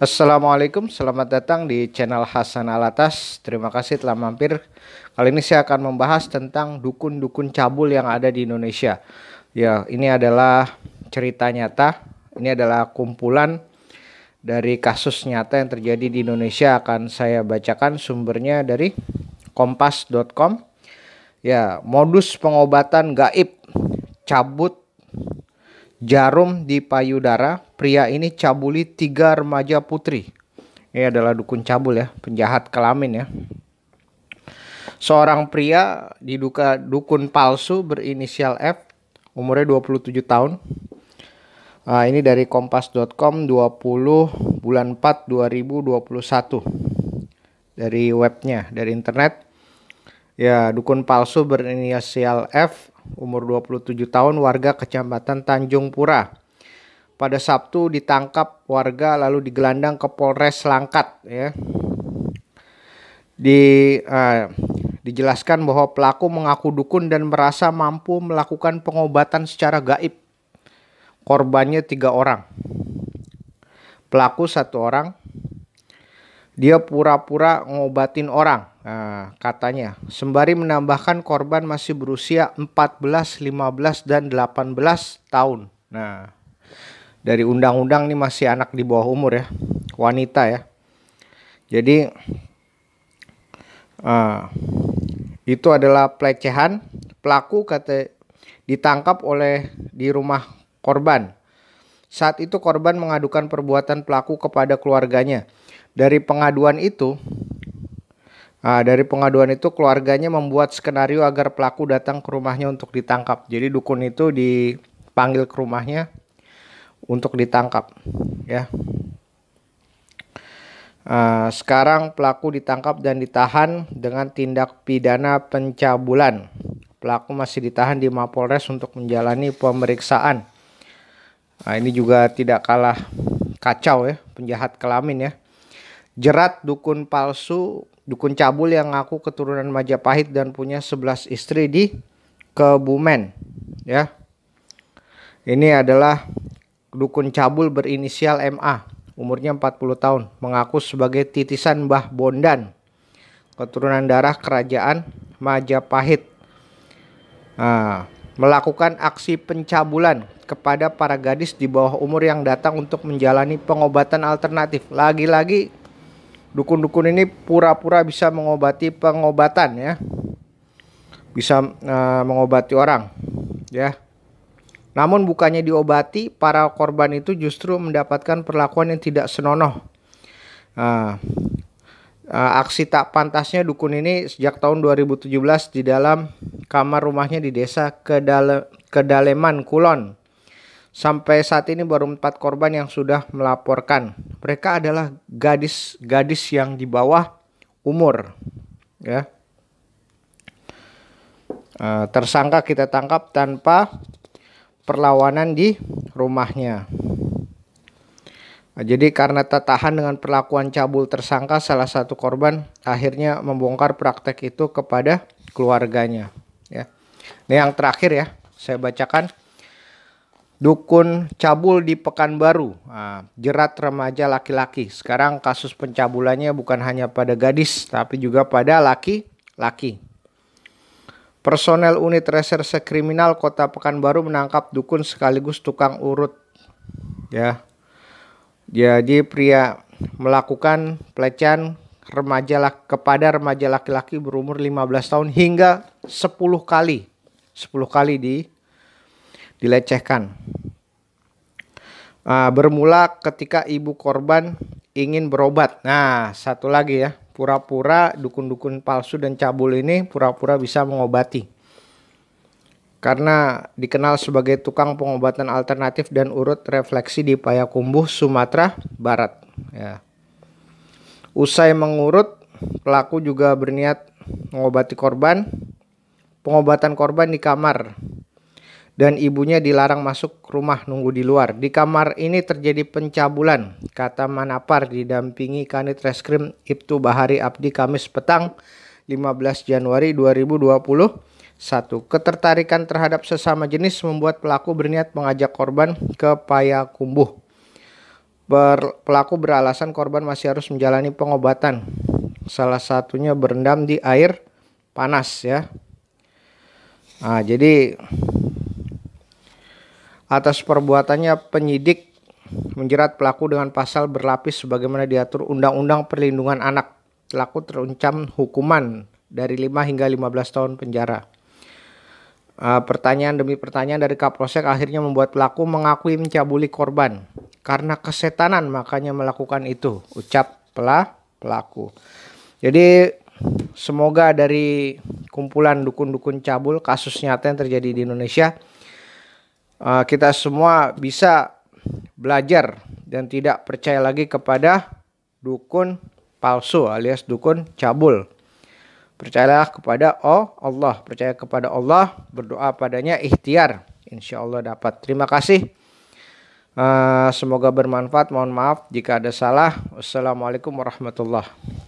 Assalamualaikum, selamat datang di channel Hasan Alatas. Terima kasih telah mampir. Kali ini saya akan membahas tentang dukun-dukun cabul yang ada di Indonesia. Ya, ini adalah cerita nyata. Ini adalah kumpulan dari kasus nyata yang terjadi di Indonesia. Akan saya bacakan sumbernya dari kompas.com. Ya, modus pengobatan gaib cabut jarum di payudara, pria ini cabuli 3 remaja putri. Ini adalah dukun cabul ya, penjahat kelamin ya. Seorang pria diduga dukun palsu berinisial F, umurnya 27 tahun. Ini dari kompas.com 20 bulan 4 2021. Dari webnya, dari internet. Ya, dukun palsu berinisial F, umur 27 tahun, warga Kecamatan Tanjung Pura. Pada Sabtu ditangkap warga lalu digelandang ke Polres Langkat ya. Dijelaskan bahwa pelaku mengaku dukun dan merasa mampu melakukan pengobatan secara gaib. Korbannya 3 orang. Pelaku 1 orang. Dia pura-pura ngobatin orang. Nah, katanya sembari menambahkan korban masih berusia 14, 15 dan 18 tahun. Nah, dari undang-undang ini masih anak di bawah umur ya, wanita ya. Jadi itu adalah pelecehan. Pelaku ditangkap di rumah korban. Saat itu korban mengadukan perbuatan pelaku kepada keluarganya. Dari pengaduan itu keluarganya membuat skenario agar pelaku datang ke rumahnya untuk ditangkap. Jadi dukun itu dipanggil ke rumahnya untuk ditangkap ya. Sekarang pelaku ditangkap dan ditahan dengan tindak pidana pencabulan. Pelaku masih ditahan di Mapolres untuk menjalani pemeriksaan. Ini juga tidak kalah kacau ya, penjahat kelamin ya. Jerat dukun palsu, dukun cabul yang ngaku keturunan Majapahit dan punya 11 istri di Kebumen ya. Ini adalah dukun cabul berinisial MA, umurnya 40 tahun, mengaku sebagai titisan Mbah Bondan, keturunan darah kerajaan Majapahit. Melakukan aksi pencabulan kepada para gadis di bawah umur yang datang untuk menjalani pengobatan alternatif. Lagi-lagi dukun-dukun ini pura-pura bisa mengobati pengobatan ya. Bisa mengobati orang ya. Namun bukannya diobati, para korban itu justru mendapatkan perlakuan yang tidak senonoh. Aksi tak pantasnya dukun ini sejak tahun 2017 di dalam kamar rumahnya di desa Kedaleman, Kulon. Sampai saat ini baru 4 korban yang sudah melaporkan. Mereka adalah gadis yang di bawah umur ya. Tersangka kita tangkap tanpa perlawanan di rumahnya. Jadi karena tak tahan dengan perlakuan cabul tersangka, salah satu korban akhirnya membongkar praktek itu kepada keluarganya ya. Ini yang terakhir ya, saya bacakan. Dukun cabul di Pekanbaru, jerat remaja laki-laki. Sekarang kasus pencabulannya bukan hanya pada gadis, tapi juga pada laki-laki. Personel unit reserse kriminal Kota Pekanbaru menangkap dukun sekaligus tukang urut. Ya, jadi pria melakukan pelecehan kepada remaja laki-laki berumur 15 tahun hingga 10 kali dilecehkan. Bermula ketika ibu korban ingin berobat. Nah, satu lagi ya, pura-pura dukun-dukun palsu dan cabul ini pura-pura bisa mengobati. Karena dikenal sebagai tukang pengobatan alternatif dan urut refleksi di Payakumbuh, Sumatera Barat. Ya. Usai mengurut, pelaku juga berniat mengobati korban. Pengobatan korban di kamar dan ibunya dilarang masuk rumah, nunggu di luar. Di kamar ini terjadi pencabulan, kata Manapar didampingi Kanit Reskrim Ibtu Bahari Abdi Kamis petang 15 Januari 2021. Ketertarikan terhadap sesama jenis membuat pelaku berniat mengajak korban ke Payakumbuh. Pelaku beralasan korban masih harus menjalani pengobatan. Salah satunya berendam di air panas ya. Nah, jadi atas perbuatannya penyidik menjerat pelaku dengan pasal berlapis sebagaimana diatur Undang-Undang Perlindungan Anak. Pelaku terancam hukuman dari 5 hingga 15 tahun penjara. Pertanyaan demi pertanyaan dari Kapolsek akhirnya membuat pelaku mengakui mencabuli korban. Karena kesetanan makanya melakukan itu, ucap pelaku. Jadi semoga dari kumpulan dukun-dukun cabul, kasus nyata yang terjadi di Indonesia, kita semua bisa belajar dan tidak percaya lagi kepada dukun palsu alias dukun cabul. Percayalah kepada Allah, percaya kepada Allah, berdoa padanya, ikhtiar, insya Allah dapat. Terima kasih. Semoga bermanfaat. Mohon maaf jika ada salah. Wassalamualaikum warahmatullahi wabarakatuh.